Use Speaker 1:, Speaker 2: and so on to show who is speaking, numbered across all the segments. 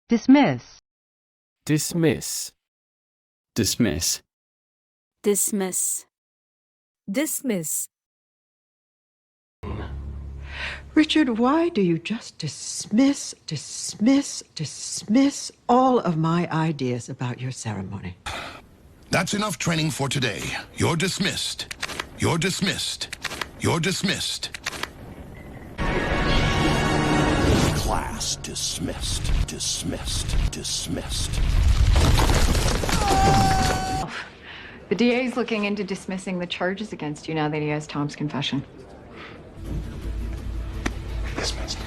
Speaker 1: dismiss,
Speaker 2: dismiss,
Speaker 3: dismiss,
Speaker 4: dismiss, dismiss.
Speaker 5: Richard, why do you just dismiss all of my ideas about your ceremony?
Speaker 6: That's enough training for today. You're dismissed. You're dismissed. You're dismissed. Class dismissed. Dismissed. Dismissed.
Speaker 7: The DA's looking into dismissing the charges against you now that he has Tom's confession.
Speaker 6: Dismissed.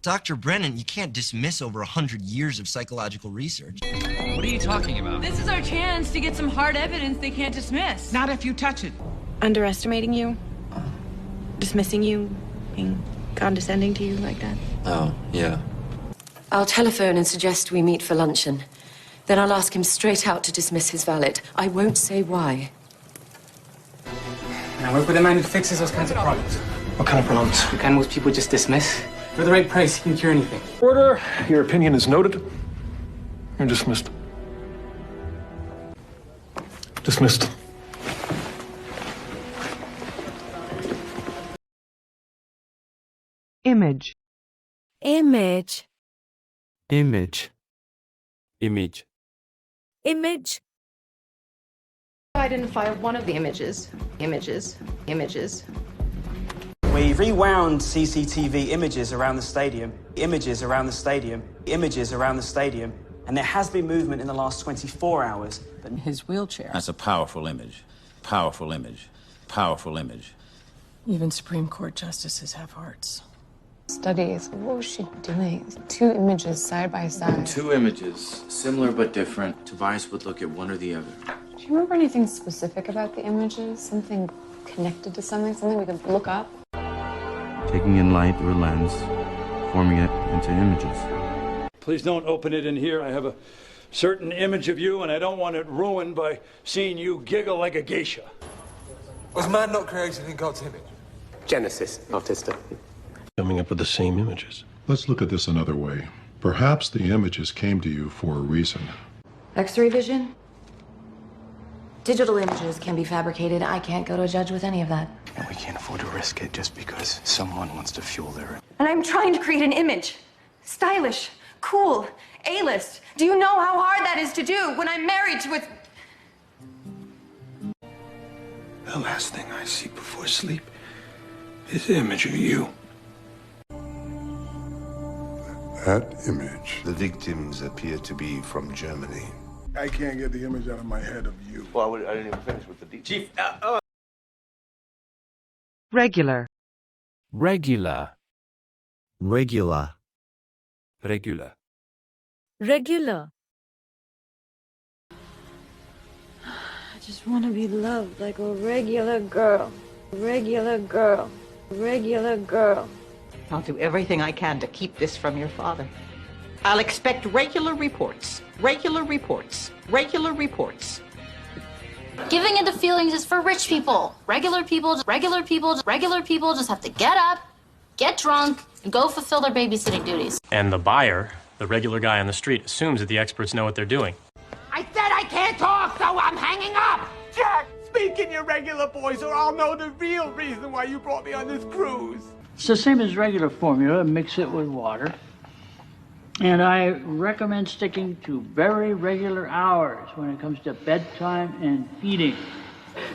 Speaker 8: Dr. Brennan, you can't dismiss over 100 years of psychological research.
Speaker 3: What are you talking about?
Speaker 9: This is our chance to get some hard evidence they can't dismiss.
Speaker 10: Not if you touch it.
Speaker 11: Underestimating you, dismissing you, being condescending to you like that.
Speaker 3: Oh, yeah.
Speaker 12: I'll telephone and suggest we meet for luncheon. Then I'll ask him straight out to dismiss his valet. I won't say why.
Speaker 13: I work with a man who fixes those kinds of problems.
Speaker 14: What kind of problems?
Speaker 13: The kind most people just dismiss. For the right price, he can cure anything.
Speaker 14: Order. Your opinion is noted. You're dismissed. Dismissed.
Speaker 1: image,
Speaker 4: Image,
Speaker 2: image, image,
Speaker 4: image.
Speaker 7: Identify one of the images. Images.
Speaker 15: We rewound CCTV images around the stadium, and there has been movement in the last 24 hours. But
Speaker 10: His wheelchair.
Speaker 3: That's a powerful image. Powerful image. Powerful image.
Speaker 10: Even Supreme Court justices have hearts.
Speaker 7: Studies. What was she doing? Two images side by side.
Speaker 16: Two images, similar but different. Tobias would look at one or the other.
Speaker 7: Do you remember anything specific about the images? Something connected to something we could look up?
Speaker 16: Taking in light through a lens, forming it into images.
Speaker 17: Please don't open it in here. I have a certain image of you, and I don't want it ruined by seeing you giggle like a geisha.
Speaker 18: Was man not created in God's image?
Speaker 14: Genesis, artista. Coming up with the same images.
Speaker 19: Let's look at this another way. Perhaps the images came to you for a reason.
Speaker 12: X-ray vision? Digital images can be fabricated. I can't go to a judge with any of that.
Speaker 14: And we can't afford to risk it just because someone wants to fuel their...
Speaker 12: And I'm trying to create an image. Stylish, cool, A-list. Do you know how hard that is to do when I'm married to a...
Speaker 14: The last thing I see before sleep is the image of you.
Speaker 19: That image.
Speaker 6: The victims appear to be from Germany.
Speaker 18: I can't get the image out of my head of you.
Speaker 16: Well, I didn't even finish with the details.
Speaker 3: Chief,
Speaker 1: regular,
Speaker 2: regular,
Speaker 8: Regular.
Speaker 2: regular,
Speaker 4: Regular.
Speaker 11: I just want to be loved like a regular girl. Regular girl. Regular girl.
Speaker 10: I'll do everything I can to keep this from your father. I'll expect regular reports. Regular reports. Regular reports.
Speaker 9: Giving into feelings is for rich people. Regular people just have to get up, get drunk, and go fulfill their babysitting duties.
Speaker 20: And the buyer, the regular guy on the street, assumes that the experts know what they're doing.
Speaker 10: I said I can't talk, so I'm hanging up!
Speaker 13: Jack, speak in your regular voice or I'll know the real reason why you brought me on this cruise.
Speaker 9: It's the same as regular formula. Mix it with water. And I recommend sticking to very regular hours when it comes to bedtime and feeding.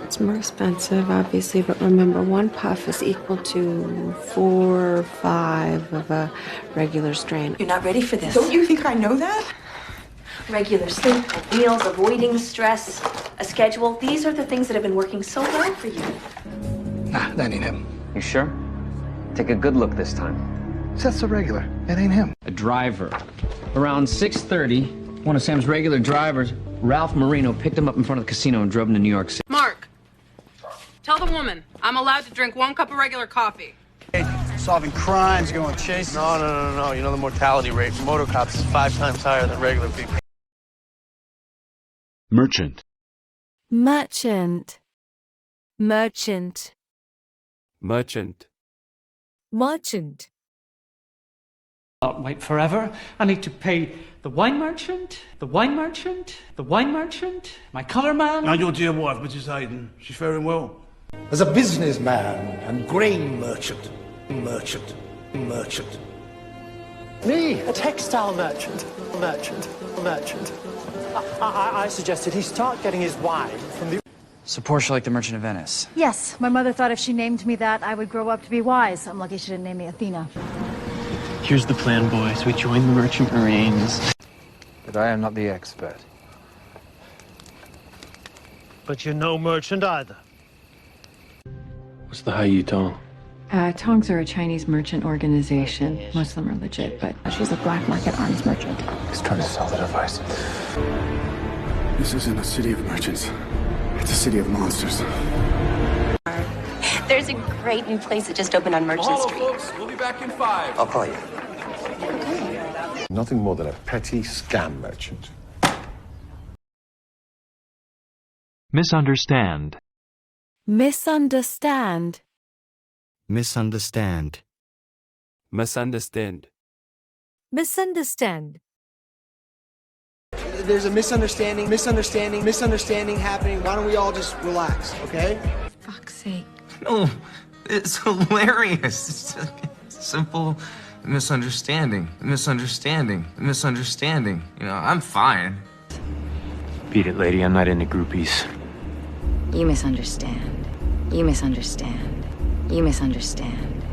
Speaker 11: It's more expensive, obviously, but remember, one puff is equal to 4 or 5 of a regular strain.
Speaker 12: You're not ready for this.
Speaker 10: Don't you think I know that?
Speaker 12: Regular sleep, meals, avoiding stress, a schedule. These are the things that have been working so well for you.
Speaker 14: Nah, that ain't him.
Speaker 3: You sure? Take a good look this time.
Speaker 14: That's a regular. That ain't him.
Speaker 3: A driver. Around 6:30, one of Sam's regular drivers, Ralph Marino, picked him up in front of the casino and drove him to New York City.
Speaker 9: Mark, tell the woman I'm allowed to drink 1 cup of regular coffee.
Speaker 13: Solving crimes, going chasing.
Speaker 16: No. You know the mortality rate for motor cops is 5 times higher than regular people.
Speaker 2: merchant,
Speaker 4: Merchant. Merchant.
Speaker 2: merchant,
Speaker 4: Merchant.
Speaker 9: Wait forever. I need to pay the wine merchant, the wine merchant, the wine merchant, my colour man.
Speaker 13: And your dear wife, Mrs. Hayden. She's faring well.
Speaker 21: As a businessman and grain merchant.
Speaker 22: Me, a textile merchant. I suggested he start getting his wine from the...
Speaker 23: So Portia like the Merchant of Venice?
Speaker 24: Yes, my mother thought if she named me that, I would grow up to be wise. I'm lucky she didn't name me Athena.
Speaker 23: Here's the plan, boys. We join the Merchant Marines. But I am not the expert.
Speaker 22: But you're no merchant either.
Speaker 23: What's the Hai Tong?
Speaker 25: Tongs are a Chinese merchant organization. Most of them are legit, but she's a black market arms merchant.
Speaker 23: He's trying to sell the device.
Speaker 14: This isn't a city of merchants. It's a city of monsters.
Speaker 12: There's a great new place that just opened on Merchant Street.
Speaker 13: Folks, we'll be back in 5.
Speaker 15: I'll call you.
Speaker 26: Nothing more than a petty scam merchant.
Speaker 1: Misunderstand.
Speaker 4: Misunderstand.
Speaker 16: Misunderstand.
Speaker 2: Misunderstand.
Speaker 4: Misunderstand.
Speaker 27: There's a misunderstanding happening. Why don't we all just relax, okay?
Speaker 25: Fuck's sake.
Speaker 28: No, it's hilarious. It's a simple misunderstanding. You know, I'm fine.
Speaker 23: Beat it, lady. I'm not into groupies.
Speaker 25: You misunderstand. You misunderstand. You misunderstand.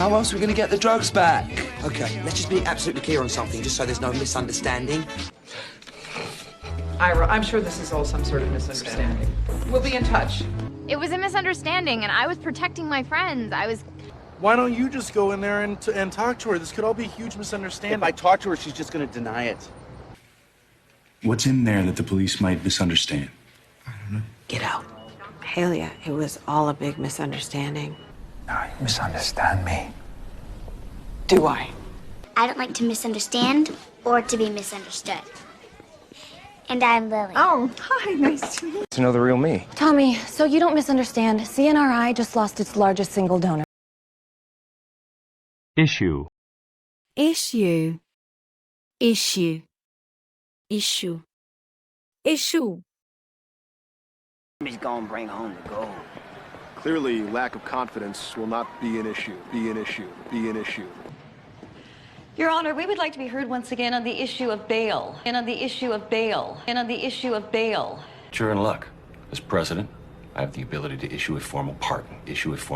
Speaker 27: How else are we going to get the drugs back? Okay, let's just be absolutely clear on something, just so there's no misunderstanding.
Speaker 10: Ira, I'm sure this is all some sort of misunderstanding. We'll be in touch.
Speaker 29: It was a misunderstanding, and I was protecting my friends.
Speaker 30: Why don't you just go in there and talk to her? This could all be a huge misunderstanding.
Speaker 15: If I talk to her, she's just going to deny it.
Speaker 14: What's in there that the police might misunderstand?
Speaker 11: Get out. Halia, it was all a big misunderstanding.
Speaker 23: No, you misunderstand me.
Speaker 11: Do I?
Speaker 31: I don't like to misunderstand or to be misunderstood. And I'm Lily.
Speaker 25: Oh, hi, nice to meet you.
Speaker 23: To know the real me.
Speaker 25: Tommy, so you don't misunderstand. CNRI just lost its largest single donor.
Speaker 1: Issue.
Speaker 4: Issue. Issue. Issue. Issue.
Speaker 15: He's gonna bring home the gold.
Speaker 18: Clearly, lack of confidence will not be an issue.
Speaker 32: Your Honor, we would like to be heard once again on the issue of bail.
Speaker 33: You're in luck. As president, I have the ability to issue a formal pardon.
Speaker 34: Is Venafro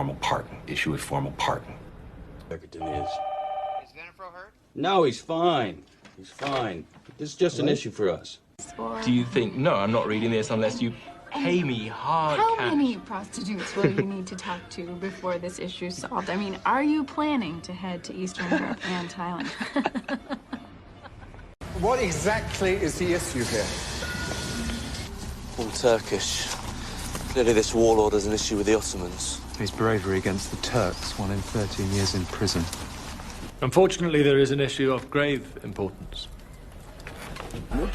Speaker 34: hurt? No, he's fine. This is just an issue for us.
Speaker 33: Do you think... No, I'm not reading this unless you pay me hard
Speaker 35: How
Speaker 33: cash.
Speaker 35: many prostitutes will you need to talk to before this issue's solved? I mean, are you planning to head to Eastern Europe and Thailand?
Speaker 14: What exactly is the issue here?
Speaker 36: All Turkish. Clearly this warlord has an issue with the Ottomans.
Speaker 23: His bravery against the Turks won him 13 years in prison.
Speaker 20: Unfortunately, there is an issue of grave importance.
Speaker 22: You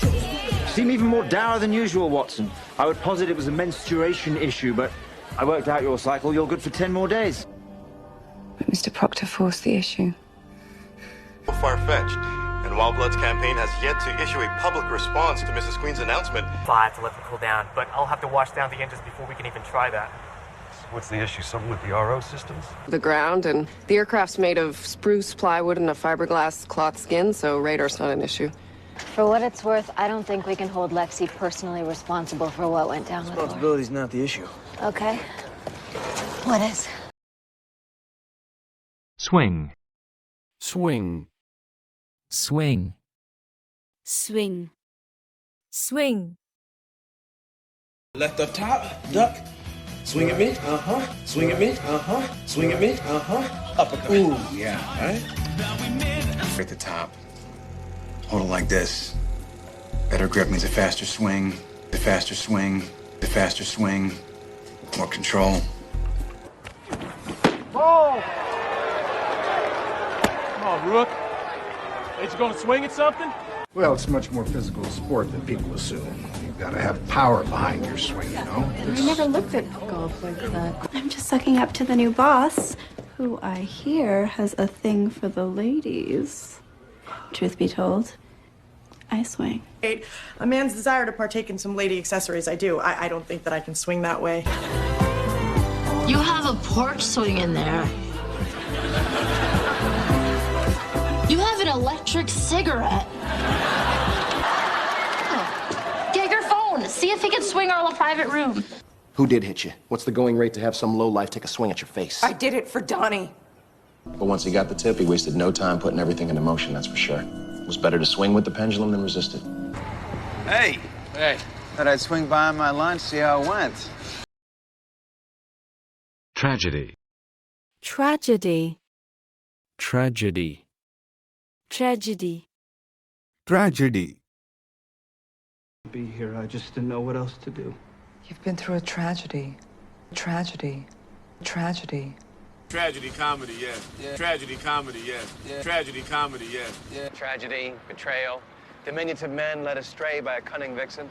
Speaker 22: seem even more dour than usual, Watson. I would posit it was a menstruation issue, but I worked out your cycle. You're good for 10 more days.
Speaker 25: But Mr. Proctor forced the issue.
Speaker 36: Far-fetched. And Wildblood's campaign has yet to issue a public response to Mrs. Queen's announcement.
Speaker 20: I have to let them cool down, but I'll have to wash down the engines before we can even try that.
Speaker 14: What's the issue? Something with the RO systems?
Speaker 37: The ground, and the aircraft's made of spruce, plywood, and a fiberglass cloth skin, so radar's not an issue.
Speaker 29: For what it's worth, I don't think we can hold Lexi personally responsible for what went down with her.
Speaker 27: Responsibility's not the issue.
Speaker 29: Okay. What is?
Speaker 1: Swing.
Speaker 2: Swing.
Speaker 4: Swing. Swing. Swing.
Speaker 27: Left up top, duck. Swing at me, swing at me, swing at me, uppercut. Ooh, yeah, right?
Speaker 14: At the top. Hold it like this. Better grip means a faster swing, more control.
Speaker 20: Ball! Come on, Rook. Ain't you gonna swing at something?
Speaker 18: Well, it's much more physical sport than people assume. You've got to have power behind your swing, you know?
Speaker 35: I never looked at golf like that. I'm just sucking up to the new boss. who I hear has a thing for the ladies. Truth be told, I swing.
Speaker 3: A man's desire to partake in some lady accessories, I do. I don't think that I can swing that way.
Speaker 5: You have a porch swing in there. You have an electric cigarette. Get your phone. See if he can swing our little private room.
Speaker 27: Who did hit you? What's the going rate to have some lowlife take a swing at your face?
Speaker 3: I did it for Donnie.
Speaker 27: But once he got the tip, he wasted no time putting everything into motion, that's for sure. It was better to swing with the pendulum than resist it.
Speaker 6: Hey! Hey. Thought I'd swing by on my lunch, see how it went.
Speaker 2: Tragedy.
Speaker 4: Tragedy.
Speaker 2: Tragedy.
Speaker 4: Tragedy.
Speaker 2: Tragedy.
Speaker 23: Be here, I just didn't know what else to do.
Speaker 7: You've been through a tragedy. Tragedy. Tragedy.
Speaker 34: Tragedy comedy, yes.
Speaker 7: Yeah.
Speaker 34: Tragedy comedy, yes.
Speaker 7: Yeah.
Speaker 34: Tragedy comedy, yes.
Speaker 7: Yeah. Tragedy, betrayal, diminutive men led astray by a cunning vixen.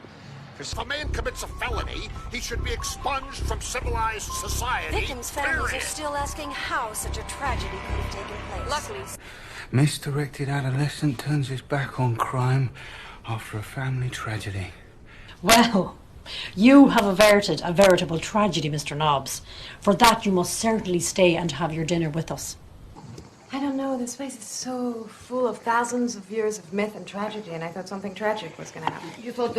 Speaker 8: If a man commits a felony, he should be expunged from civilized society.
Speaker 9: Victims' families are still asking how such a tragedy could have taken place. Luckily,
Speaker 10: Misdirected adolescent turns his back on crime after a family tragedy.
Speaker 12: Well, you have averted a veritable tragedy, Mr. Nobbs. For that, you must certainly stay and have your dinner with us.
Speaker 11: I don't know, this place is so full of thousands of years of myth and tragedy, and I thought something tragic was going to happen. You thought...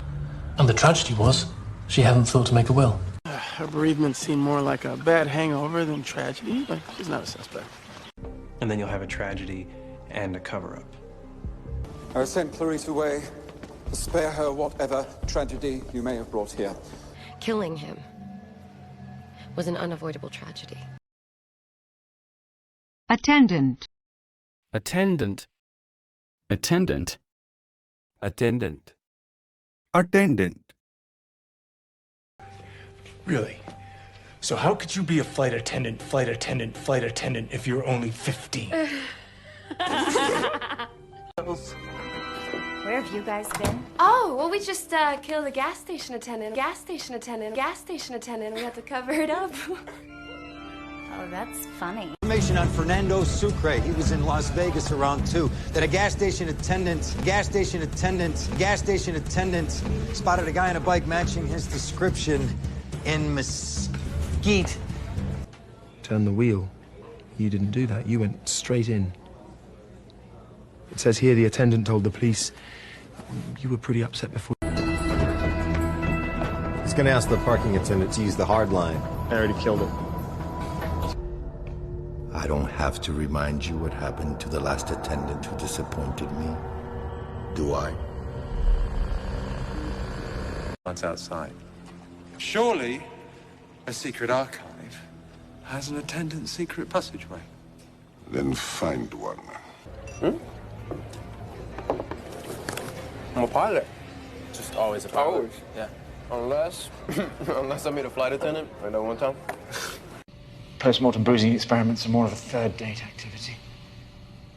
Speaker 23: And the tragedy was, she hadn't thought to make a will.
Speaker 10: Her bereavement seemed more like a bad hangover than tragedy, but she's not a suspect.
Speaker 23: And then you'll have a tragedy and a cover-up.
Speaker 7: I sent Clarice away to spare her whatever tragedy you may have brought here.
Speaker 9: killing him was an unavoidable tragedy.
Speaker 1: Attendant.
Speaker 2: Attendant.
Speaker 13: Attendant.
Speaker 2: Attendant.
Speaker 13: Attendant.
Speaker 16: Really? So how could you be a flight attendant, if you're only 15?
Speaker 31: Where have you guys been?
Speaker 7: Oh, well, we just killed a gas station attendant. We had to cover it up.
Speaker 31: Oh, that's funny.
Speaker 22: Information on Fernando Sucre. He was in Las Vegas around 2. That a gas station attendant spotted a guy on a bike matching his description in Mesquite.
Speaker 17: Turn the wheel. You didn't do that. You went straight in. It says here the attendant told the police you were pretty upset before.
Speaker 19: He's gonna ask the parking attendant to use the hard line. I already killed him.
Speaker 21: I don't have to remind you what happened to the last attendant who disappointed me, do I?
Speaker 33: What's outside? Surely a secret archive has an attendant's secret passageway.
Speaker 21: Then find one.
Speaker 7: I'm a pilot. Just always a pilot. Always? Yeah. Unless I meet a flight attendant. I know one time.
Speaker 23: Post-mortem bruising experiments are more of a third-date activity.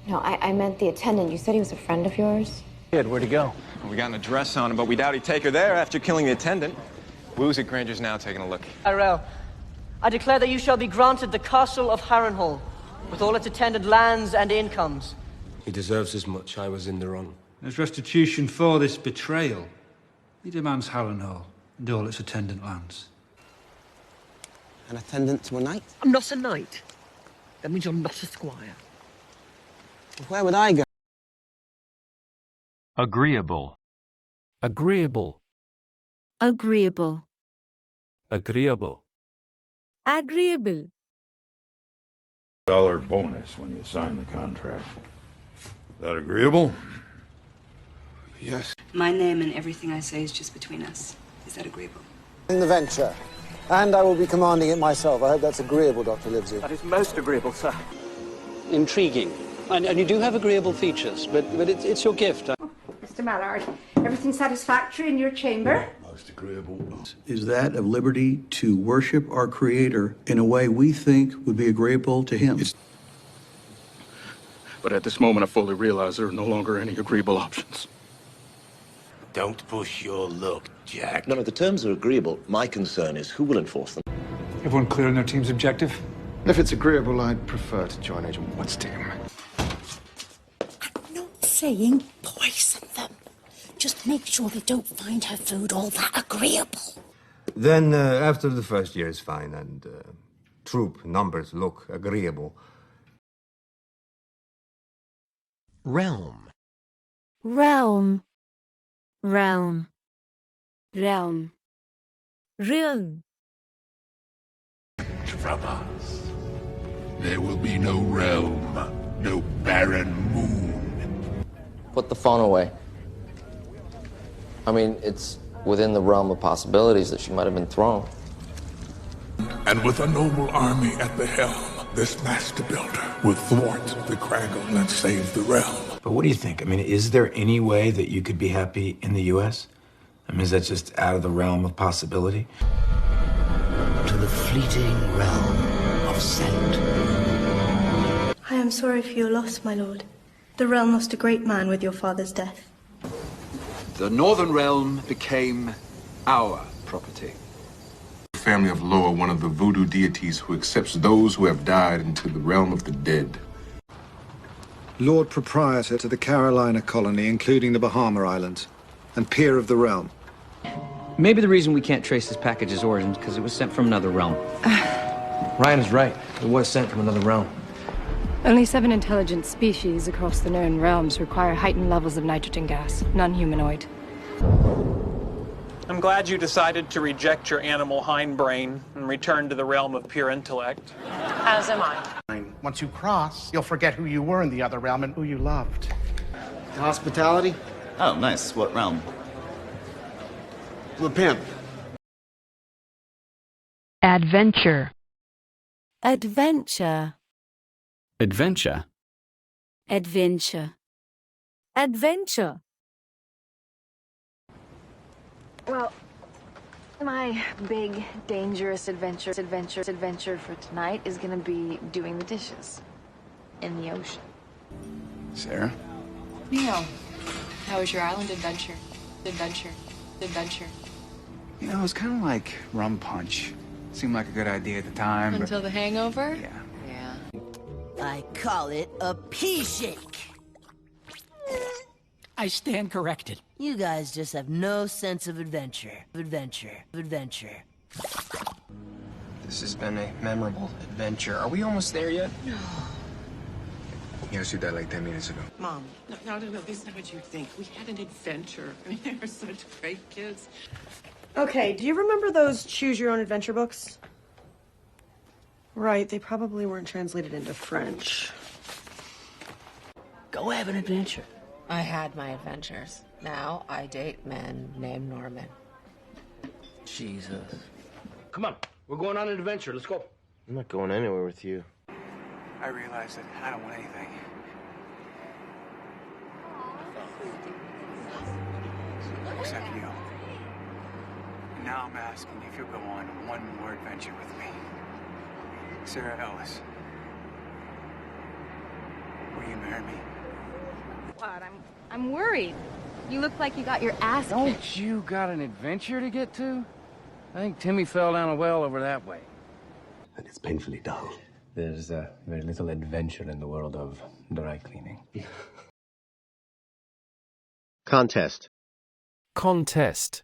Speaker 31: No, I meant the attendant. You said he was a friend of yours?
Speaker 22: Kid, where'd he go?
Speaker 7: We got an address on him, but we doubt he'd take her there after killing the attendant. Woozy Granger's now taking a look.
Speaker 24: Tyrell, I declare that you shall be granted the castle of Harrenhal, with all its attendant lands and incomes.
Speaker 19: He deserves as much. I was in the wrong.
Speaker 10: As restitution for this betrayal, he demands Harrenhal and all its attendant lands.
Speaker 7: An attendant to a knight?
Speaker 24: I'm not a knight. That means you're not a squire.
Speaker 7: Where would I go?
Speaker 2: Agreeable. Agreeable.
Speaker 4: Agreeable.
Speaker 2: Agreeable.
Speaker 4: Agreeable.
Speaker 18: $1 bonus when you sign the contract. That agreeable?
Speaker 19: Yes.
Speaker 31: My name and everything I say is just between us. Is that agreeable?
Speaker 7: In the venture. And I will be commanding it myself. I hope that's agreeable, Dr. Livesey.
Speaker 24: That is most agreeable, sir.
Speaker 7: Intriguing. And you do have agreeable features, but it's your gift.
Speaker 31: Mr. Mallard, everything satisfactory in your chamber?
Speaker 19: Most agreeable.
Speaker 21: Is that of liberty to worship our Creator in a way we think would be agreeable to Him.
Speaker 18: But at this moment, I fully realize there are no longer any agreeable options.
Speaker 21: Don't push your luck, Jack. No, the terms are agreeable. My concern is who will enforce them.
Speaker 10: Everyone clear on their team's objective?
Speaker 18: If it's agreeable, I'd prefer to join Agent Wood's team.
Speaker 3: I'm not saying poison them. Just make sure they don't find her food all that agreeable.
Speaker 5: Then, after the first year is fine, and troop numbers look agreeable.
Speaker 6: Realm.
Speaker 4: Realm. Realm. Realm. Realm.
Speaker 8: From us, there will be no realm, no barren moon.
Speaker 14: Put the phone away. I mean, it's within the realm of possibilities that she might have been thrown.
Speaker 8: And with a noble army at the helm, this master builder will thwart the Craggle and save the realm.
Speaker 16: But what do you think? I mean, is there any way that you could be happy in the U.S.? I mean, is that just out of the realm of possibility?
Speaker 3: To the fleeting realm of scent.
Speaker 15: I am sorry for your loss, my lord. The realm lost a great man with your father's death.
Speaker 20: The Northern Realm became our property.
Speaker 25: The family of Lo are one of the voodoo deities who accepts those who have died into the realm of the dead.
Speaker 18: Lord Proprietor to the Carolina colony, including the Bahama Islands, and peer of the realm.
Speaker 23: Maybe the reason we can't trace this package's origins because it was sent from another realm.
Speaker 22: Ryan is right. It was sent from another realm.
Speaker 26: Only 7 intelligent species across the known realms require heightened levels of nitrogen gas, non-humanoid.
Speaker 27: I'm glad you decided to reject your animal hindbrain and return to the realm of pure intellect.
Speaker 28: As am I. Once you cross, you'll forget who you were in the other realm and who you loved.
Speaker 22: Hospitality?
Speaker 29: Oh, nice. What realm?
Speaker 22: The pimp.
Speaker 1: Adventure.
Speaker 4: Adventure.
Speaker 13: Adventure.
Speaker 4: Adventure. Adventure.
Speaker 30: Well, my big, dangerous adventure for tonight is gonna be doing the dishes in the ocean.
Speaker 18: Sarah?
Speaker 30: Neil, how was your island adventure? Adventure.
Speaker 10: You know, it was kind of like rum punch. Seemed like a good idea at the time,
Speaker 30: Until the hangover?
Speaker 10: Yeah.
Speaker 3: I call it a pea shake.
Speaker 6: I stand corrected.
Speaker 3: You guys just have no sense of adventure. Adventure.
Speaker 7: This has been a memorable adventure. Are we almost there yet?
Speaker 17: You asked you that like 10 minutes ago.
Speaker 32: Mom, no, this is not what you think. We had an adventure. I mean, they were such great kids.
Speaker 34: Okay, do you remember those Choose Your Own Adventure books? Right, they probably weren't translated into French.
Speaker 3: Go have an adventure.
Speaker 30: I had my adventures. Now I date men named Norman.
Speaker 22: Jesus. Come on, we're going on an adventure. Let's go.
Speaker 19: I'm not going anywhere with you.
Speaker 10: I realized that I don't want anything. Except you. And now I'm asking if you'll go on one more adventure with me. Sarah Ellis. Will you marry me?
Speaker 30: What? I'm worried. You look like you got your ass kicked.
Speaker 22: Don't you got an adventure to get to? I think Timmy fell down a well over that way.
Speaker 19: And it's painfully dull.
Speaker 23: There's very little adventure in the world of dry cleaning.
Speaker 19: Contest.
Speaker 2: Contest.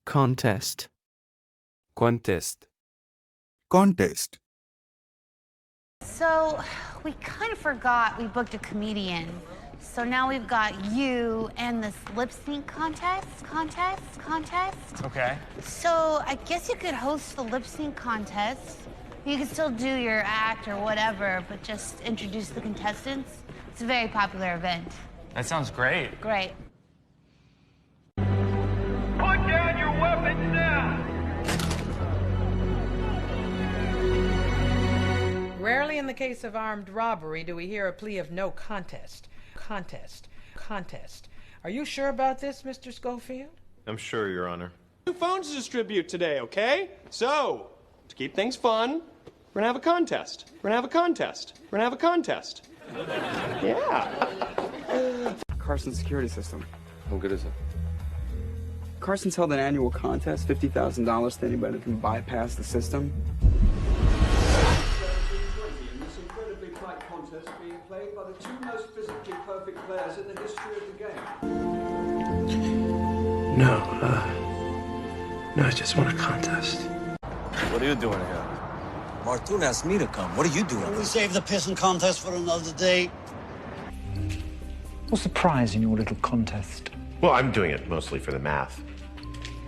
Speaker 2: Contest. Contest.
Speaker 13: Contest.
Speaker 34: So, we kind of forgot we booked a comedian. So now we've got you and this lip sync contest.
Speaker 27: Okay.
Speaker 34: So I guess you could host the lip sync contest. You could still do your act or whatever, but just introduce the contestants. It's a very popular event.
Speaker 27: That sounds great.
Speaker 34: Great.
Speaker 35: Put down your weapons now!
Speaker 36: Rarely in the case of armed robbery do we hear a plea of no contest. Contest. Are you sure about this, Mr. Schofield?
Speaker 19: I'm sure, Your Honor.
Speaker 7: New phones to distribute today, okay? So, to keep things fun, we're gonna have a contest. Yeah.
Speaker 37: Carson's security system.
Speaker 19: How good is it?
Speaker 37: Carson's held an annual contest, $50,000 to anybody who can bypass the system.
Speaker 5: the two most physically perfect players in the history of the game.
Speaker 17: No, I just want a contest.
Speaker 8: What are you doing here? Martun asked me to come. What are you doing?
Speaker 9: We save the pissing contest for another day.
Speaker 11: What's the prize in your little contest?
Speaker 12: Well, I'm doing it mostly for the math.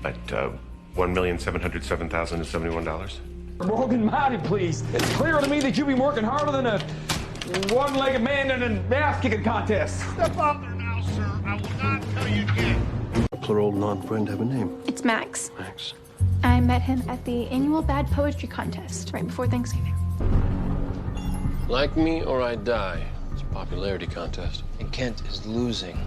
Speaker 12: But $1,707,071.
Speaker 14: Morgan Marty, please. It's clear to me that you've been working harder than a one-legged man in an ass-kicking contest.
Speaker 35: Step out there now, sir. I will not tell you again.
Speaker 17: Plural non-friend have a name.
Speaker 15: It's Max.
Speaker 17: Max.
Speaker 15: I met him at the annual Bad Poetry Contest right before Thanksgiving.
Speaker 7: Like me or I die. It's a popularity contest. And Kent is losing.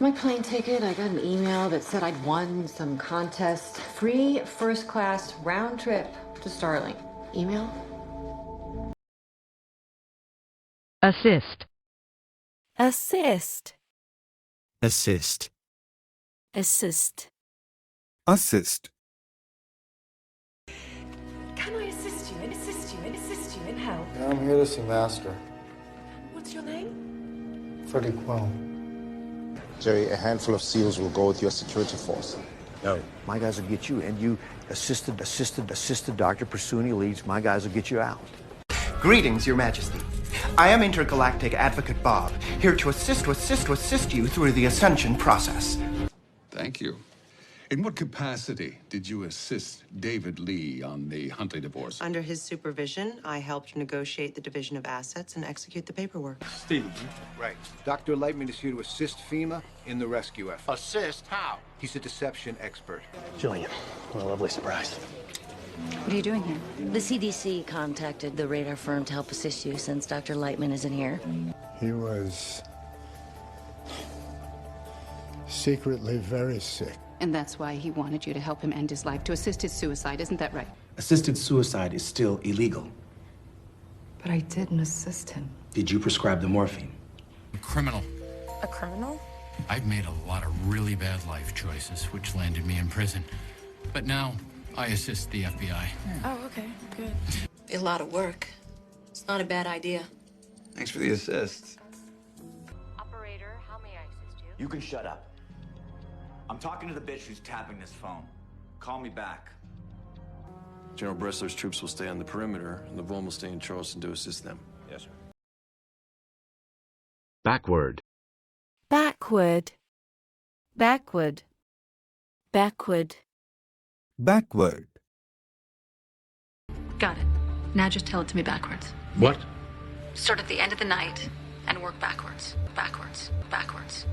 Speaker 16: My plane ticket, I got an email that said I'd won some contest. Free first-class round trip to Starling. Email?
Speaker 1: Assist.
Speaker 4: Assist.
Speaker 13: Assist.
Speaker 4: Assist.
Speaker 13: Assist.
Speaker 20: Can I assist you and assist you and assist you in help?
Speaker 18: I'm here to see Master.
Speaker 20: What's your name?
Speaker 18: Freddie Quell.
Speaker 19: Jerry, a handful of SEALs will go with your security force.
Speaker 21: No, my guys will get you, and you assisted Dr. Persuni leads. My guys will get you out.
Speaker 24: Greetings, Your Majesty. I am Intergalactic Advocate Bob, here to assist you through the ascension process.
Speaker 25: Thank you. In what capacity did you assist David Lee on the Huntley divorce?
Speaker 26: Under his supervision, I helped negotiate the division of assets and execute the paperwork.
Speaker 25: Steve.
Speaker 18: Right. Dr. Lightman is here to assist FEMA in the rescue effort.
Speaker 25: Assist? How?
Speaker 18: He's a deception expert.
Speaker 21: Jillian, what a lovely surprise.
Speaker 15: What are you doing here?
Speaker 16: The CDC contacted the radar firm to help assist you since Dr. Lightman isn't here.
Speaker 28: He was secretly very sick.
Speaker 29: And that's why he wanted you to help him end his life, to assist his suicide. Isn't that right?
Speaker 31: Assisted suicide is still illegal.
Speaker 26: But I didn't assist him.
Speaker 31: Did you prescribe the morphine?
Speaker 33: A criminal.
Speaker 26: A criminal?
Speaker 33: I've made a lot of really bad life choices, which landed me in prison. But now, I assist the FBI.
Speaker 26: Oh, okay, good. A lot of work. It's not a bad idea.
Speaker 21: Thanks for the assist.
Speaker 16: Operator, how may I assist you?
Speaker 22: You can shut up. I'm talking to the bitch who's tapping this phone. Call me back.
Speaker 7: General Bressler's troops will stay on the perimeter, and the Volm will stay in Charleston to assist them.
Speaker 21: Yes, sir.
Speaker 13: Backward.
Speaker 4: Backward. Backward. Backward.
Speaker 13: Backward.
Speaker 20: Got it. Now just tell it to me backwards.
Speaker 31: What?
Speaker 20: Start at the end of the night and work backwards. Backwards. Backwards.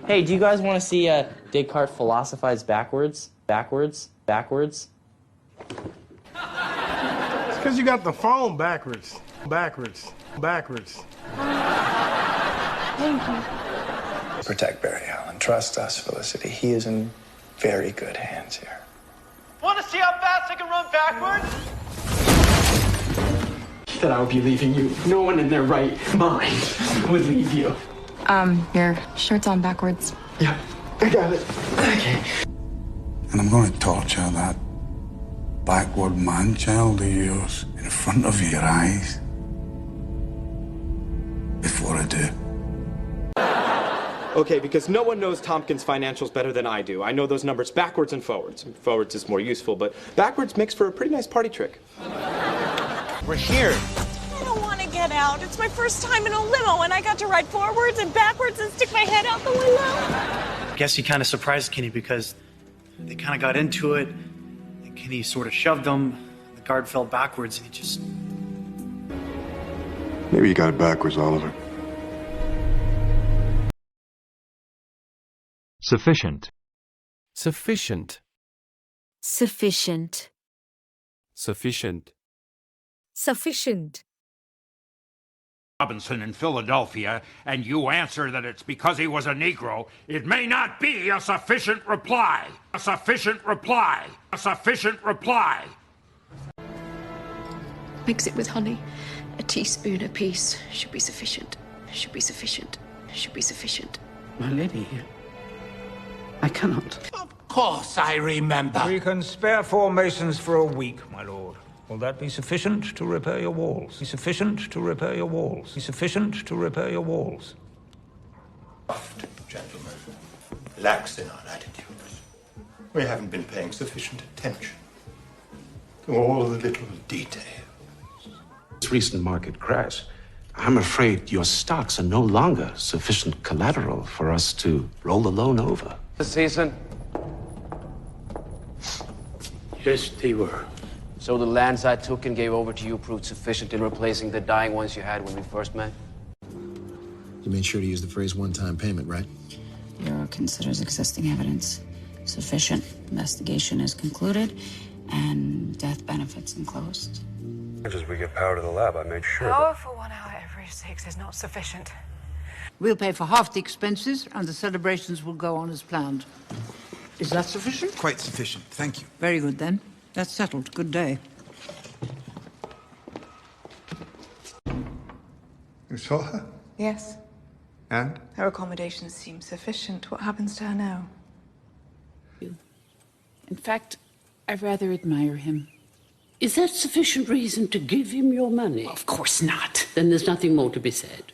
Speaker 38: Hey, do you guys want to see Descartes philosophize backwards? Backwards? Backwards?
Speaker 5: It's because you got the phone backwards. Backwards. Backwards.
Speaker 20: Thank you.
Speaker 39: Protect Barry Allen. Trust us, Felicity. He is in very good hands here.
Speaker 35: Want to see how fast I can run backwards?
Speaker 31: That I would be leaving you. No one in their right mind would leave you.
Speaker 20: Your shirt's on backwards.
Speaker 31: Yeah, I got it. Okay.
Speaker 28: And I'm going to torture that backward man-child of yours in front of your eyes. Before I do.
Speaker 40: Okay, because no one knows Tompkins' financials better than I do. I know those numbers backwards and forwards. Forwards is more useful, but backwards makes for a pretty nice party trick.
Speaker 35: We're here.
Speaker 41: I don't want to get out. It's my first time in a limo, and I got to ride forwards and backwards and stick my head out the window.
Speaker 42: I guess he kind of surprised Kenny because they kind of got into it, and Kenny sort of shoved him. The guard fell backwards, and he just...
Speaker 28: Maybe you got it backwards, Oliver.
Speaker 13: Sufficient.
Speaker 2: Sufficient.
Speaker 4: Sufficient.
Speaker 2: Sufficient.
Speaker 4: Sufficient.
Speaker 35: Robinson in Philadelphia, and you answer that it's because he was a Negro, it may not be a sufficient reply. A sufficient reply. A sufficient reply.
Speaker 20: Mix it with honey. A teaspoon apiece should be sufficient. Should be sufficient. Should be sufficient.
Speaker 31: My lady, I cannot.
Speaker 35: Of course I remember.
Speaker 5: We can spare 4 Masons for a week, my lord.
Speaker 35: Will that be sufficient to repair your walls? Be sufficient to repair your walls? Be sufficient to repair your walls?
Speaker 1: Gentlemen, lax in our attitudes. We haven't been paying sufficient attention to all the little details.
Speaker 3: This recent market crash, I'm afraid your stocks are no longer sufficient collateral for us to roll the loan over.
Speaker 6: Season?
Speaker 1: Yes, they were.
Speaker 6: So the lands I took and gave over to you proved sufficient in replacing the dying ones you had when we first met?
Speaker 8: You made sure to use the phrase one-time payment, right?
Speaker 29: Bureau considers existing evidence sufficient. Investigation is concluded and death benefits enclosed.
Speaker 9: As we get power to the lab, I made sure.
Speaker 10: Power for 1 hour every 6 is not sufficient.
Speaker 11: We'll pay for half the expenses, and the celebrations will go on as planned. Is that sufficient?
Speaker 28: Quite sufficient, thank you.
Speaker 11: Very good, then. That's settled. Good day.
Speaker 28: You saw her?
Speaker 10: Yes.
Speaker 28: And?
Speaker 10: Her accommodations seem sufficient. What happens to her now?
Speaker 29: In fact, I rather admire him.
Speaker 12: Is that sufficient reason to give him your money?
Speaker 11: Of course not.
Speaker 12: Then there's nothing more to be said.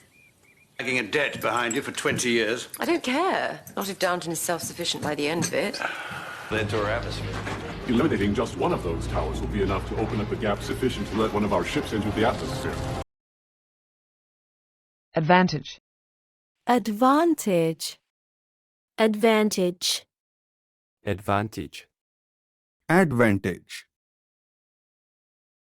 Speaker 28: Dragging a debt behind you for 20 years.
Speaker 14: I don't care. Not if Downton is self-sufficient by the end of it.
Speaker 15: Into our atmosphere.
Speaker 17: Eliminating just one of those towers will be enough to open up a gap sufficient to let one of our ships into the atmosphere.
Speaker 4: Advantage. Advantage. Advantage.
Speaker 2: Advantage.
Speaker 13: Advantage.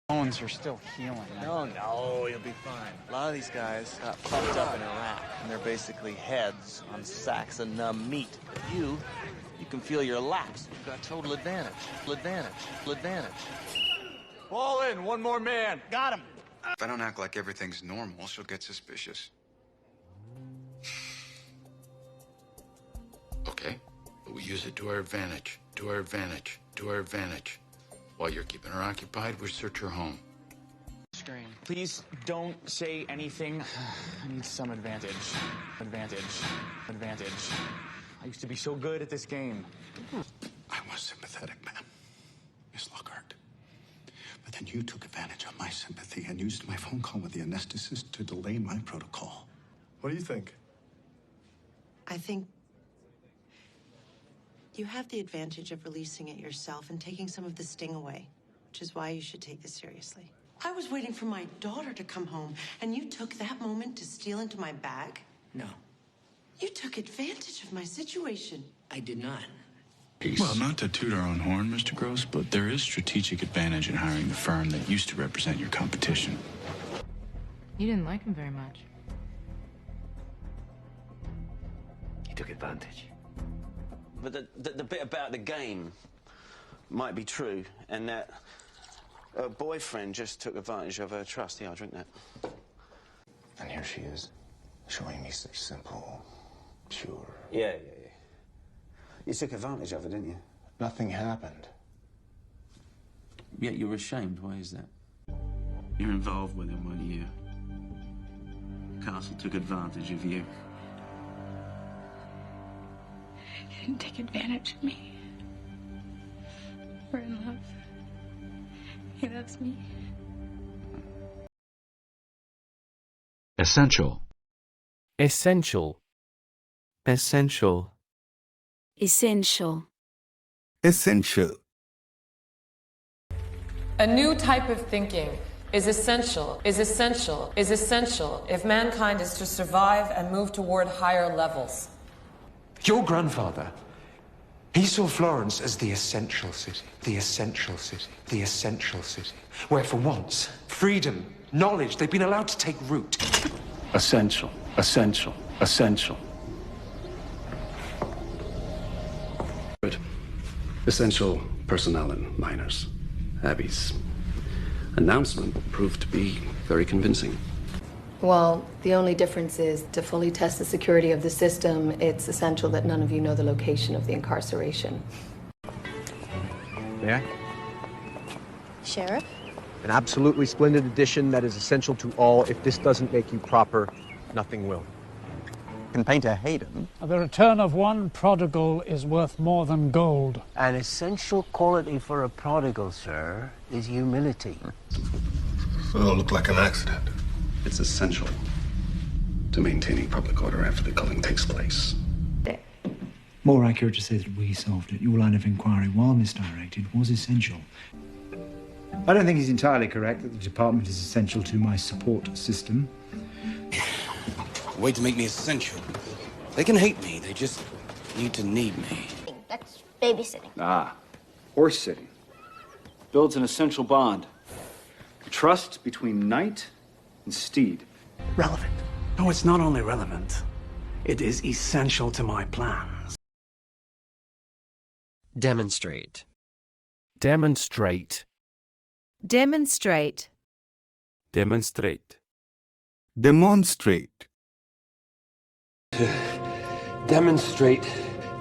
Speaker 42: Bones are still healing.
Speaker 18: No, you'll be fine. A lot of these guys got fucked up in Iraq, and they're basically heads on sacks of numb meat. But you can feel your lats. You've got total advantage. Advantage.
Speaker 10: Fall in, one more man.
Speaker 18: Got him.
Speaker 28: If I don't act like everything's normal, she'll get suspicious.
Speaker 33: Okay, but we use it to our advantage, to our advantage, to our advantage. While you're keeping her occupied, we search her home.
Speaker 42: Screen. Please don't say anything. I need some advantage. Advantage. I used to be so good at this game.
Speaker 28: I was sympathetic, ma'am. Miss Lockhart. But then you took advantage of my sympathy and used my phone call with the anesthetist to delay my protocol.
Speaker 1: What do you think?
Speaker 26: I think you have the advantage of releasing it yourself and taking some of the sting away, which is why you should take this seriously. I was waiting for my daughter to come home, and you took that moment to steal into my bag?
Speaker 18: No,
Speaker 26: You took advantage of my situation.
Speaker 18: I did not.
Speaker 19: Well, not to toot our own horn, Mr. Gross, but there is strategic advantage in hiring the firm that used to represent your competition.
Speaker 23: You didn't like him very much.
Speaker 18: He took advantage.
Speaker 24: But the bit about the game might be true, and that her boyfriend just took advantage of her trust. Yeah, I'll drink that.
Speaker 18: And here she is, showing me such simple, pure...
Speaker 24: Yeah. You took advantage of it, didn't you?
Speaker 18: Nothing happened.
Speaker 24: Yet you're ashamed. Why is that?
Speaker 19: You're involved with him, weren't you? Castle took advantage of you.
Speaker 25: He didn't take advantage of me. We're in love. He loves me.
Speaker 13: Essential.
Speaker 2: Essential.
Speaker 4: Essential. Essential.
Speaker 13: Essential.
Speaker 27: A new type of thinking is essential if mankind is to survive and move toward higher levels.
Speaker 25: Your grandfather, he saw Florence as the essential city, the essential city, the essential city, where for once, freedom, knowledge, they've been allowed to take root.
Speaker 19: Essential.
Speaker 30: Good. Essential personnel and minors. Abby's announcement proved to be very convincing.
Speaker 32: Well, the only difference is to fully test the security of the system, it's essential that none of you know the location of the incarceration.
Speaker 21: May I?
Speaker 31: Sheriff?
Speaker 21: An absolutely splendid addition that is essential to all. If this doesn't make you proper, nothing will. Can paint a Hayden.
Speaker 34: The return of one prodigal is worth more than gold.
Speaker 21: An essential quality for a prodigal, sir,
Speaker 3: is humility.
Speaker 30: It'll look like an accident. It's essential to maintaining public order after the culling takes place.
Speaker 5: More accurate to say that we solved it. Your line of inquiry, while misdirected, was essential. I don't think he's entirely correct that the department is essential to my support system.
Speaker 6: Way to make me essential. They can hate me, they just need to need me.
Speaker 7: That's babysitting.
Speaker 5: Ah, horse sitting. Builds an essential bond. Trust between knight and steed.
Speaker 31: Relevant. No, it's not only relevant. It is essential to my plans.
Speaker 8: Demonstrate.
Speaker 2: Demonstrate.
Speaker 9: Demonstrate.
Speaker 2: Demonstrate.
Speaker 13: Demonstrate.
Speaker 31: Demonstrate.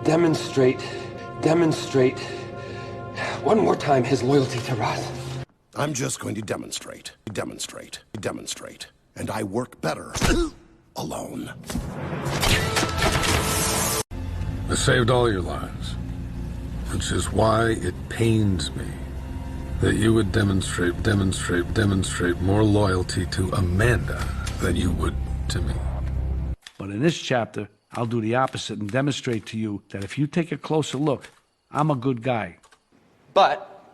Speaker 31: Demonstrate. Demonstrate. One more time his loyalty to us.
Speaker 30: I'm just going to demonstrate. And I work better alone.
Speaker 11: I saved all your lives, which is why it pains me that you would demonstrate more loyalty to Amanda than you would to me.
Speaker 12: But in this chapter, I'll do the opposite and demonstrate to you that if you take a closer look, I'm a good guy.
Speaker 14: But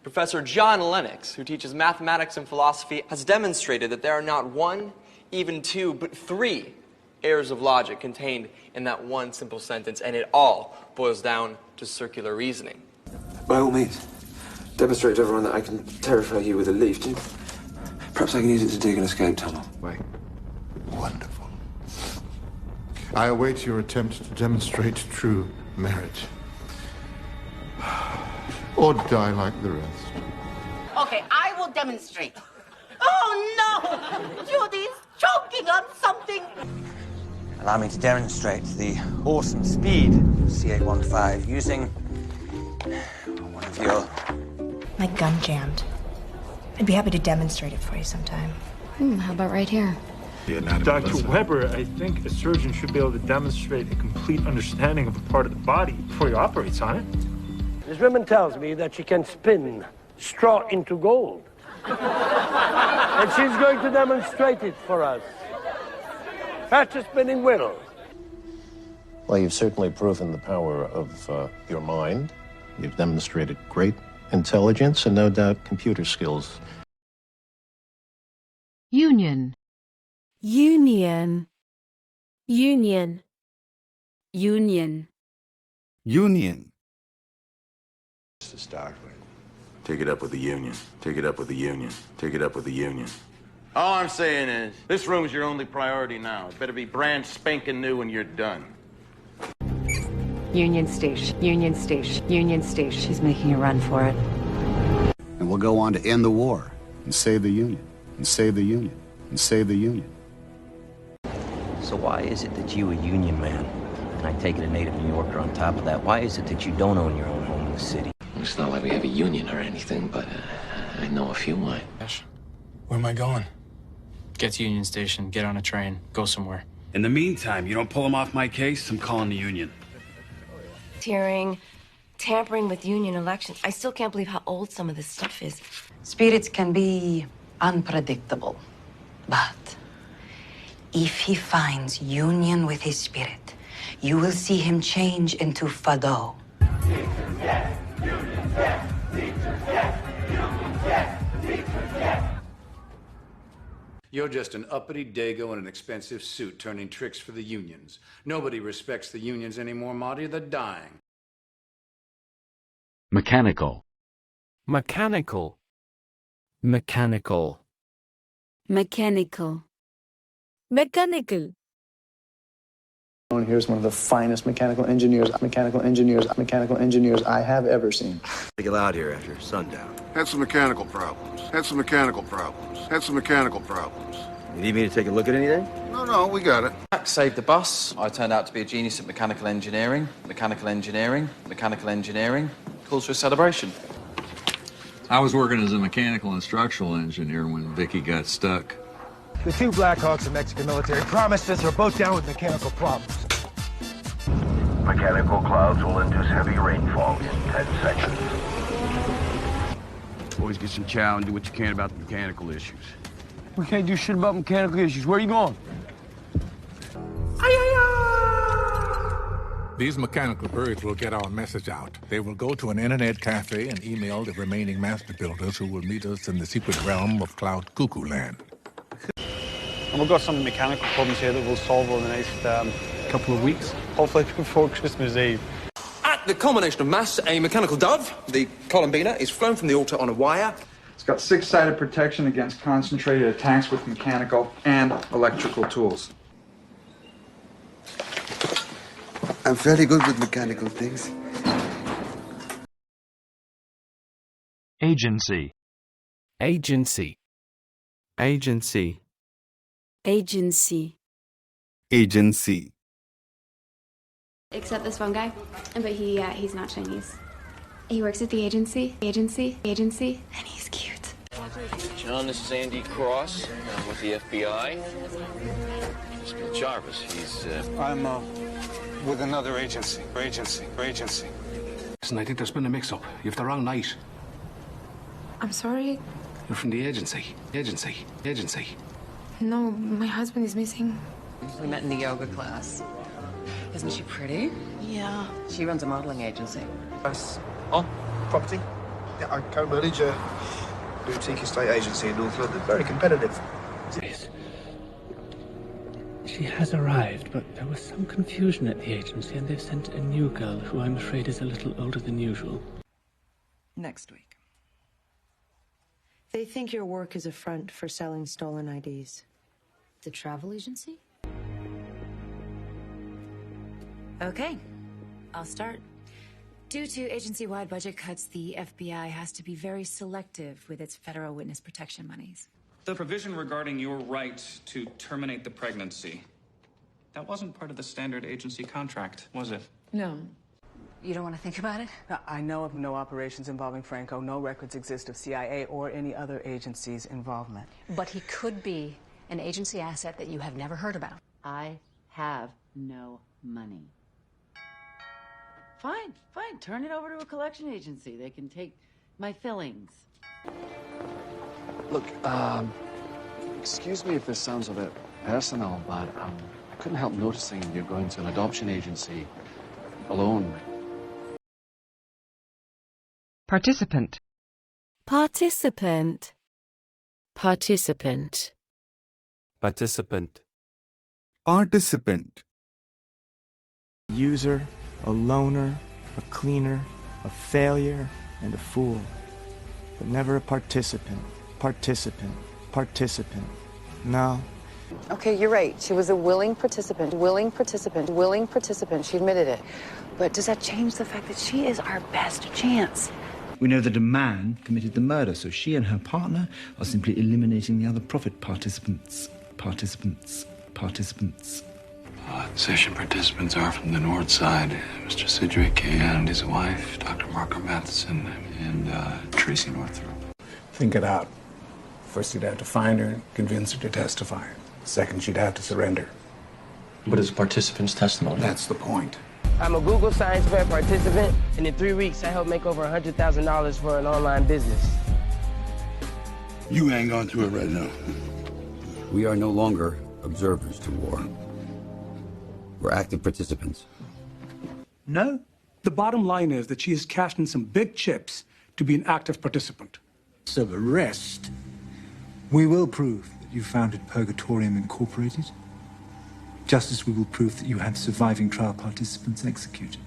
Speaker 14: Professor John Lennox, who teaches mathematics and philosophy, has demonstrated that there are not one, even two, but three errors of logic contained in that one simple sentence, and it all boils down to circular reasoning.
Speaker 31: By all means, demonstrate to everyone that I can terrify you with a leaf. Perhaps I can use it to dig an escape tunnel.
Speaker 28: Wait. Wonderful. I await your attempt to demonstrate true merit. Or die like the rest.
Speaker 7: Okay, I will demonstrate. Oh no! Judy's choking on something!
Speaker 15: Allow me to demonstrate the awesome speed of C815 using one of your...
Speaker 16: My gun jammed. I'd be happy to demonstrate it for you sometime.
Speaker 32: How about right here?
Speaker 20: Dr. Weber, I think a surgeon should be able to demonstrate a complete understanding of a part of the body before he operates on it.
Speaker 22: This woman tells me that she can spin straw into gold. And she's going to demonstrate it for us. Fast as spinning wheel.
Speaker 30: Well, you've certainly proven the power of your mind. You've demonstrated great intelligence and no doubt computer skills.
Speaker 9: Union.
Speaker 32: Union. Union. Union.
Speaker 13: Union.
Speaker 30: To start with.
Speaker 29: Take it up with the union. Take it up with the union. Take it up with the union.
Speaker 24: All I'm saying is, this room's your only priority now. It better be brand spanking new when you're done.
Speaker 9: Union Station. Union Station. Union Station. She's making a run for it.
Speaker 28: And we'll go on to end the war and save the Union. And save the Union. And save the Union.
Speaker 14: So why is it that you, a union man, and I take it a native New Yorker on top of that, why is it that you don't own your own home in the city?
Speaker 34: It's not like we have a union or anything, but I know a few might.
Speaker 19: Where am I going? Get to Union Station, get on a train, go somewhere.
Speaker 12: In the meantime, you don't pull him off my case, I'm calling the union.
Speaker 9: Tampering with union elections. I still can't believe how old some of this stuff is.
Speaker 26: Spirits can be unpredictable, but if he finds union with his spirit, you will see him change into Fado.
Speaker 12: You're just an uppity dago in an expensive suit turning tricks for the unions. Nobody respects the unions anymore, Marty. They're dying.
Speaker 2: Mechanical. Mechanical. Mechanical.
Speaker 32: Mechanical. Mechanical.
Speaker 35: Here's one of the finest mechanical engineers I have ever seen.
Speaker 12: Take it out here after sundown.
Speaker 28: Had some mechanical problems. Had some mechanical problems.
Speaker 12: You need me to take a look at anything?
Speaker 28: No, we got it.
Speaker 14: Jack saved the bus. I turned out to be a genius at mechanical engineering. Mechanical engineering. Calls for a celebration.
Speaker 36: I was working as a mechanical and structural engineer when Vicky got stuck.
Speaker 35: The two Blackhawks of Mexican military promised us are both down with mechanical problems.
Speaker 28: Mechanical clouds will induce heavy rainfall in 10 seconds.
Speaker 1: Always get some chow and do what you can about the mechanical issues.
Speaker 35: We can't do shit about mechanical issues. Where are you going?
Speaker 3: These mechanical birds will get our message out. They will go to an internet cafe and email the remaining master builders who will meet us in the secret realm of Cloud Cuckoo Land.
Speaker 4: And we've got some mechanical problems here that we'll solve over the next couple of weeks, hopefully before Christmas Eve.
Speaker 5: At the culmination of mass, a mechanical dove, the Columbina, is flown from the altar on a wire.
Speaker 6: It's got 6-sided protection against concentrated attacks with mechanical and electrical tools.
Speaker 8: I'm fairly good with mechanical things.
Speaker 10: Agency.
Speaker 2: Agency.
Speaker 10: Agency.
Speaker 11: Agency.
Speaker 13: Agency.
Speaker 11: Except this one guy, but he's not Chinese. He works at the agency, and he's cute.
Speaker 34: John, this is Andy Cross. I'm with the FBI. This is Jarvis. He's,
Speaker 35: I'm, with another agency. Agency.
Speaker 3: Listen, I think there's been a mix-up. You have the wrong night.
Speaker 11: I'm sorry.
Speaker 3: You're from the agency. Agency.
Speaker 11: No, my husband is missing.
Speaker 17: We met in the yoga class. Isn't she pretty?
Speaker 11: Yeah.
Speaker 17: She runs a modeling agency.
Speaker 18: Yes. On property. Yeah, I co-manage a boutique estate agency in North London. Very competitive.
Speaker 21: Yes. She has arrived, but there was some confusion at the agency, and they've sent a new girl who I'm afraid is a little older than usual.
Speaker 26: Next week. They think your work is a front for selling stolen IDs.
Speaker 11: The travel agency?
Speaker 23: Okay, I'll start. Due to agency-wide budget cuts, the FBI has to be very selective with its federal witness protection monies.
Speaker 25: The provision regarding your right to terminate the pregnancy, that wasn't part of the standard agency contract, was it?
Speaker 23: No. You don't want to think about it?
Speaker 27: I know of no operations involving Franco. No records exist of CIA or any other agency's involvement.
Speaker 23: But he could be an agency asset that you have never heard about.
Speaker 31: I have no money. Fine. Turn it over to a collection agency. They can take my fillings.
Speaker 33: Look, excuse me if this sounds a bit personal, but I couldn't help noticing you're going to an adoption agency alone.
Speaker 37: Participant.
Speaker 11: Participant.
Speaker 2: Participant.
Speaker 13: Participant.
Speaker 38: User, a loner, a cleaner, a failure, and a fool. But never a participant. Participant. No.
Speaker 26: Okay, you're right. She was a willing participant. She admitted it. But does that change the fact that she is our best chance?
Speaker 39: We know that a man committed the murder, so she and her partner are simply eliminating the other profit participants.
Speaker 4: Session participants are from the north side. Mr. Sidgwick and his wife, Dr. Marco Matheson, and Tracy Northrop.
Speaker 3: Think it out. First, you'd have to find her and convince her to testify. Second, she'd have to surrender.
Speaker 34: What is a participant's testimony?
Speaker 3: That's the point.
Speaker 40: I'm a Google Science Fair participant, and in 3 weeks, I helped make over $100,000 for an online business.
Speaker 28: You ain't gone through it right now.
Speaker 41: We are no longer observers to war. We're active participants.
Speaker 42: No. The bottom line is that she has cashed in some big chips to be an active participant.
Speaker 39: So arrest. We will prove that you founded Purgatorium Incorporated, just as we will prove that you had surviving trial participants executed.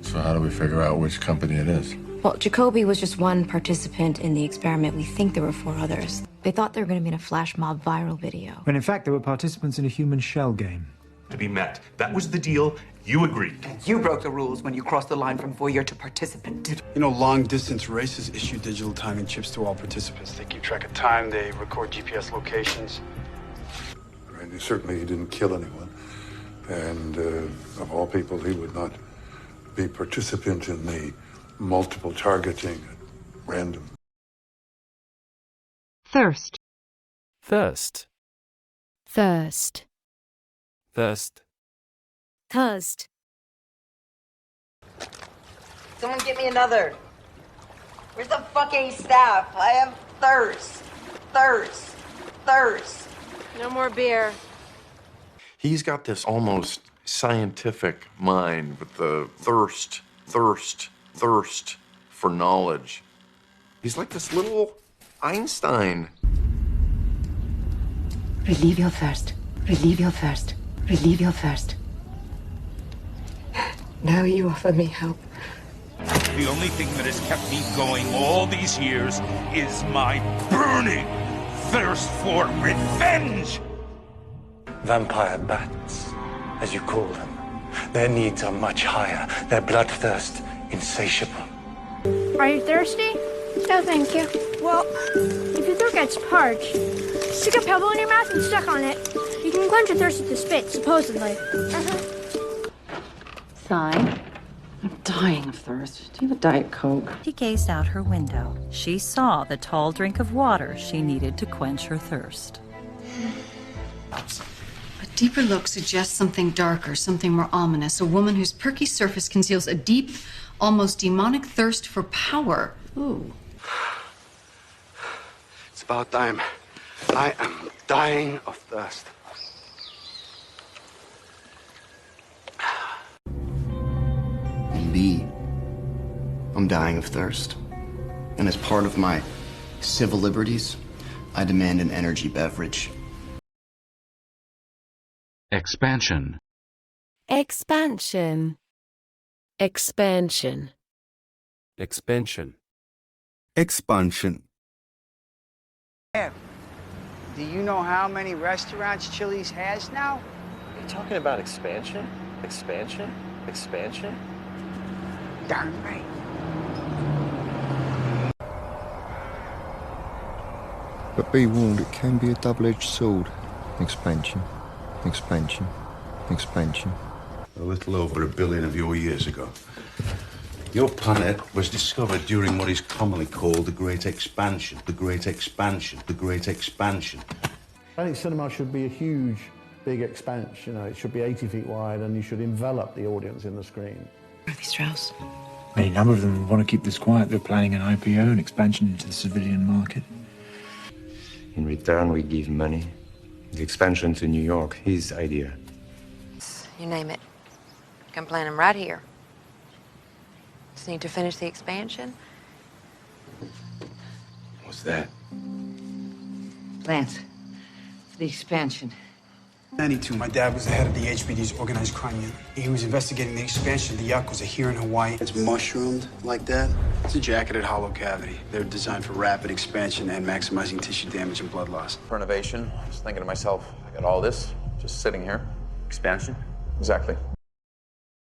Speaker 29: So how do we figure out which company it is?
Speaker 23: Well, Jacoby was just one participant in the experiment. We think there were 4 others. They thought they were going to be in a flash mob viral video.
Speaker 39: When in fact, they were participants in a human shell game.
Speaker 43: To be met. That was the deal. You agreed.
Speaker 44: You broke the rules when you crossed the line from voyeur to participant.
Speaker 28: You know, long-distance races issue digital timing chips to all participants. They keep track of time, they record GPS locations.
Speaker 29: And certainly he didn't kill anyone. And of all people, he would not be participant in the multiple targeting at random.
Speaker 11: Thirst.
Speaker 2: Thirst.
Speaker 11: Thirst.
Speaker 2: Thirst.
Speaker 26: Thirst. Someone get me another. Where's the fucking staff? I have thirst.
Speaker 1: No more beer.
Speaker 5: He's got this almost scientific mind with the thirst for knowledge. He's like this little Einstein.
Speaker 23: Relieve your thirst. Relieve your thirst. Relieve your thirst. Now you offer me help.
Speaker 6: The only thing that has kept me going all these years is my burning thirst for revenge!
Speaker 7: Vampire bats, as you call them. Their needs are much higher, their bloodthirst insatiable.
Speaker 8: Are you thirsty?
Speaker 11: No, thank you.
Speaker 8: Well, if your throat gets parched, stick a pebble in your mouth and suck on it. You can quench your thirst with the spit, supposedly.
Speaker 31: Sigh. I'm dying of thirst. Do you have a Diet Coke?
Speaker 9: She gazed out her window. She saw the tall drink of water she needed to quench her thirst.
Speaker 10: A deeper look suggests something darker, something more ominous. A woman whose perky surface conceals a deep, almost demonic thirst for power. Ooh.
Speaker 7: It's about time. I am dying of thirst.
Speaker 12: B, I'm dying of thirst. And as part of my civil liberties, I demand an energy beverage.
Speaker 14: Expansion.
Speaker 15: Expansion. Expansion.
Speaker 2: Expansion.
Speaker 13: Expansion.
Speaker 16: Do you know how many restaurants Chili's has now?
Speaker 34: Are you talking about expansion? Expansion? Expansion?
Speaker 16: Darn right.
Speaker 17: But be warned, it can be a double-edged sword. Expansion. Expansion. Expansion.
Speaker 28: A little over 1 billion of your years ago, your planet was discovered during what is commonly called the Great Expansion. The Great Expansion. The Great Expansion.
Speaker 18: I think cinema should be a huge, big expanse. You know, it should be 80 feet wide, and you should envelop the audience in the screen.
Speaker 10: Ruthie Strauss.
Speaker 39: A number of them want to keep this quiet. They're planning an IPO, an expansion into the civilian market.
Speaker 19: In return, we give money. The expansion to New York, his idea.
Speaker 10: You name it. I'm planning them right here. Just need to finish the expansion.
Speaker 19: What's that?
Speaker 10: Plans for the expansion.
Speaker 20: 92, my dad was the head of the HBD's organized crime unit. He was investigating the expansion of the Yakuza here in Hawaii.
Speaker 12: It's mushroomed like that?
Speaker 20: It's a jacketed hollow cavity. They're designed for rapid expansion and maximizing tissue damage and blood loss.
Speaker 34: For innovation, I was thinking to myself, I got all this just sitting here. Expansion? Exactly.